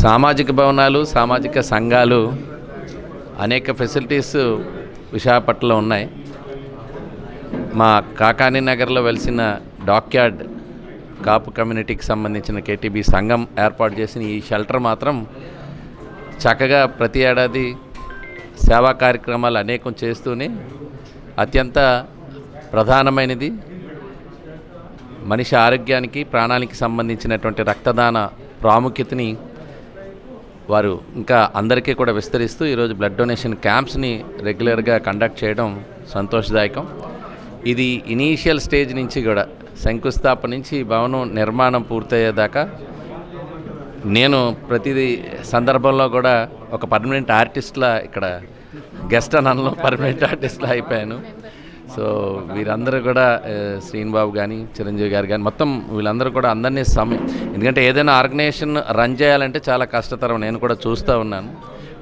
సామాజిక భవనాలు, సామాజిక సంఘాలు అనేక ఫెసిలిటీస్ విశాఖపట్నంలో ఉన్నాయి. మా కాకానీ నగర్లో వెలిసిన డాక్యార్డ్ కాపు కమ్యూనిటీకి సంబంధించిన కేటీబీ సంఘం ఏర్పాటు చేసిన ఈ షెల్టర్ మాత్రం చక్కగా ప్రతి ఏడాది సేవా కార్యక్రమాలు అనేకం చేస్తూనే అత్యంత ప్రధానమైనది మనిషి ఆరోగ్యానికి, ప్రాణానికి సంబంధించినటువంటి రక్తదాన ప్రాముఖ్యతని వారు ఇంకా అందరికీ కూడా విస్తరిస్తూ ఈరోజు బ్లడ్ డొనేషన్ క్యాంప్స్ని రెగ్యులర్గా కండక్ట్ చేయడం సంతోషదాయకం. ఇది ఇనీషియల్ స్టేజ్ నుంచి కూడా శంకుస్థాపన నుంచి భవనం నిర్మాణం పూర్తయ్యేదాకా నేను ప్రతి సందర్భంలో కూడా ఒక పర్మనెంట్ ఆర్టిస్ట్లా ఇక్కడ గెస్ట్ అనలో పర్మనెంట్ ఆర్టిస్ట్లా అయిపోయాను. సో వీరందరూ కూడా శ్రీనిబాబు కానీ, చిరంజీవి గారు కానీ, మొత్తం వీళ్ళందరూ కూడా అందరినీ ఎందుకంటే ఏదైనా ఆర్గనైజేషన్ రన్ చేయాలంటే చాలా కష్టతరం. నేను కూడా చూస్తూ ఉన్నాను.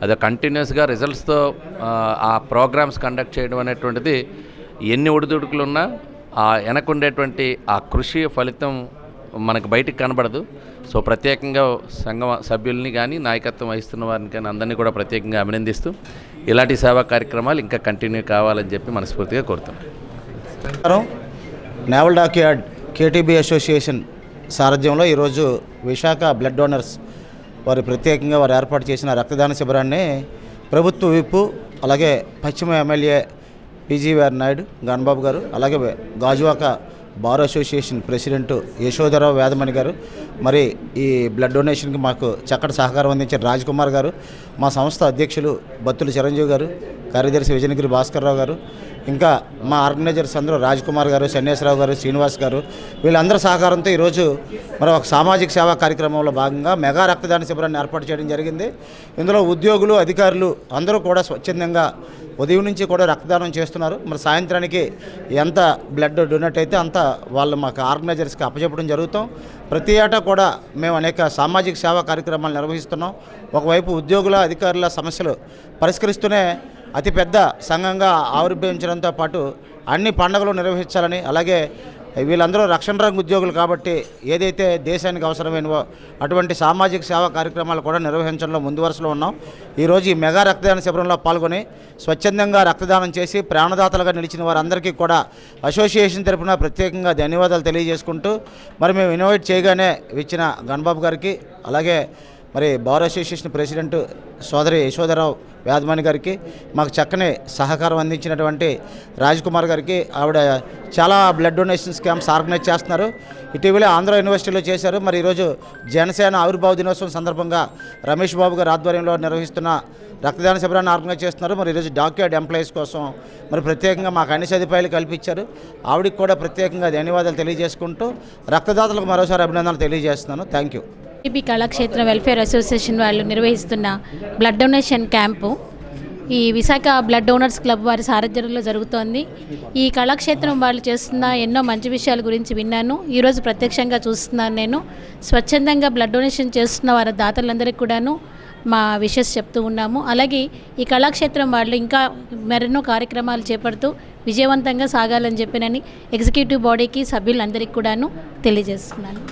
అది కంటిన్యూస్గా రిజల్ట్స్తో ఆ ప్రోగ్రామ్స్ కండక్ట్ చేయడం అనేటువంటిది ఎన్ని ఒడిదుడుకులున్నా వెనకుండేటువంటి ఆ కృషి ఫలితం మనకు బయటికి కనబడదు. సో ప్రత్యేకంగా సంఘ సభ్యుల్ని కానీ, నాయకత్వం వహిస్తున్న వారిని కానీ అందరినీ కూడా ప్రత్యేకంగా అభినందిస్తూ ఇలాంటి సేవా కార్యక్రమాలు ఇంకా కంటిన్యూ కావాలని చెప్పి మనస్ఫూర్తిగా కోరుతున్నాను. నేవల్ డాక్యార్డ్ కేటీబీ అసోసియేషన్ సారథ్యంలో ఈరోజు విశాఖ బ్లడ్ డోనర్స్ వారు ప్రత్యేకంగా వారు ఏర్పాటు చేసిన రక్తదాన శిబిరాన్ని ప్రభుత్వ విప్పు, అలాగే పశ్చిమ ఎమ్మెల్యే పీజీవీఆర్ నాయుడు గణబాబు గారు, అలాగే గాజువాక బార్ అసోసియేషన్ ప్రెసిడెంట్ యశోధరావు వేదమణి గారు, మరి ఈ బ్లడ్ డొనేషన్కి మాకు చక్కటి సహకారం అందించిన రాజ్ కుమార్ గారు, మా సంస్థ అధ్యక్షులు బత్తుల చిరంజీవి గారు, కార్యదర్శి విజయనగిరి భాస్కర్రావు గారు, ఇంకా మా ఆర్గనైజర్స్ అందరూ రాజ్ కుమార్ గారు, సన్యాసరావు గారు, శ్రీనివాస్ గారు, వీళ్ళందరి సహకారంతో ఈరోజు మరి ఒక సామాజిక సేవా కార్యక్రమంలో భాగంగా మెగా రక్తదాన శిబిరాన్ని ఏర్పాటు చేయడం జరిగింది. ఇందులో ఉద్యోగులు, అధికారులు అందరూ కూడా స్వచ్ఛందంగా ఉదయం నుంచి కూడా రక్తదానం చేస్తున్నారు. మరి సాయంత్రానికి ఎంత బ్లడ్ డొనేట్ అయితే అంత వాళ్ళు మాకు ఆర్గనైజర్స్కి అప్పచెప్పడం జరుగుతాం. ప్రతి ఏటా కూడా మేము అనేక సామాజిక సేవా కార్యక్రమాలు నిర్వహిస్తున్నాం. ఒకవైపు ఉద్యోగుల, అధికారుల సమస్యలు పరిష్కరిస్తూనే అతిపెద్ద సంఘంగా ఆవిర్భవించడంతో పాటు అన్ని పండుగలు నిర్వహించాలని, అలాగే వీళ్ళందరూ రక్షణ రంగ ఉద్యోగులు కాబట్టి ఏదైతే దేశానికి అవసరమైనవో అటువంటి సామాజిక సేవా కార్యక్రమాలు కూడా నిర్వహించడంలో ముందు వరుసలో ఉన్నాం. ఈరోజు ఈ మెగా రక్తదాన శిబిరంలో పాల్గొని స్వచ్ఛందంగా రక్తదానం చేసి ప్రాణదాతలుగా నిలిచిన వారందరికీ కూడా అసోసియేషన్ తరఫున ప్రత్యేకంగా ధన్యవాదాలు తెలియజేసుకుంటూ, మరి మేము ఇన్వైట్ చేయగానే ఇచ్చిన గణబాబు గారికి, అలాగే మరి బార్ అసోసియేషన్ ప్రెసిడెంట్ సోదరి యశోధరావు వేదమణి గారికి, మాకు చక్కని సహకారం అందించినటువంటి రాజ్ కుమార్ గారికి, ఆవిడ చాలా బ్లడ్ డొనేషన్స్ క్యాంప్స్ ఆర్గనైజ్ చేస్తున్నారు. ఇటీవలే ఆంధ్ర యూనివర్సిటీలో చేశారు. మరి ఈరోజు జనసేన ఆవిర్భావ దినోత్సవం సందర్భంగా రమేష్ బాబు గారి ఆధ్వర్యంలో నిర్వహిస్తున్న రక్తదాన శిబిరాన్ని ఆర్గనైజ్ చేస్తున్నారు. మరి ఈరోజు డాక్యార్డ్ ఎంప్లాయీస్ కోసం మరి ప్రత్యేకంగా మాకు అన్ని సదుపాయాలు కల్పించారు. ఆవిడకి కూడా ప్రత్యేకంగా ధన్యవాదాలు తెలియజేసుకుంటూ రక్తదాతలకు మరోసారి అభినందనలు తెలియజేస్తున్నాను. Thank you. KTB Kalakshetram welfare association వాళ్ళు నిర్వహిస్తున్న బ్లడ్ డొనేషన్ క్యాంపు ఈ విశాఖ బ్లడ్ డోనర్స్ క్లబ్ వారి సారథ్యంలో జరుగుతోంది. ఈ కళాక్షేత్రం వాళ్ళు చేస్తున్న ఎన్నో మంచి విషయాల గురించి విన్నాను. ఈరోజు ప్రత్యక్షంగా చూస్తున్నాను. నేను స్వచ్ఛందంగా బ్లడ్ డొనేషన్ చేస్తున్న వారి దాతలందరికీ కూడాను మా విషెస్ చెప్తూ ఉన్నాము. అలాగే ఈ కళాక్షేత్రం వాళ్ళు ఇంకా మరెన్నో కార్యక్రమాలు చేపడుతూ విజయవంతంగా సాగాలని చెప్పినని ఎగ్జిక్యూటివ్ బాడీకి, సభ్యులందరికీ కూడాను తెలియజేస్తున్నాను.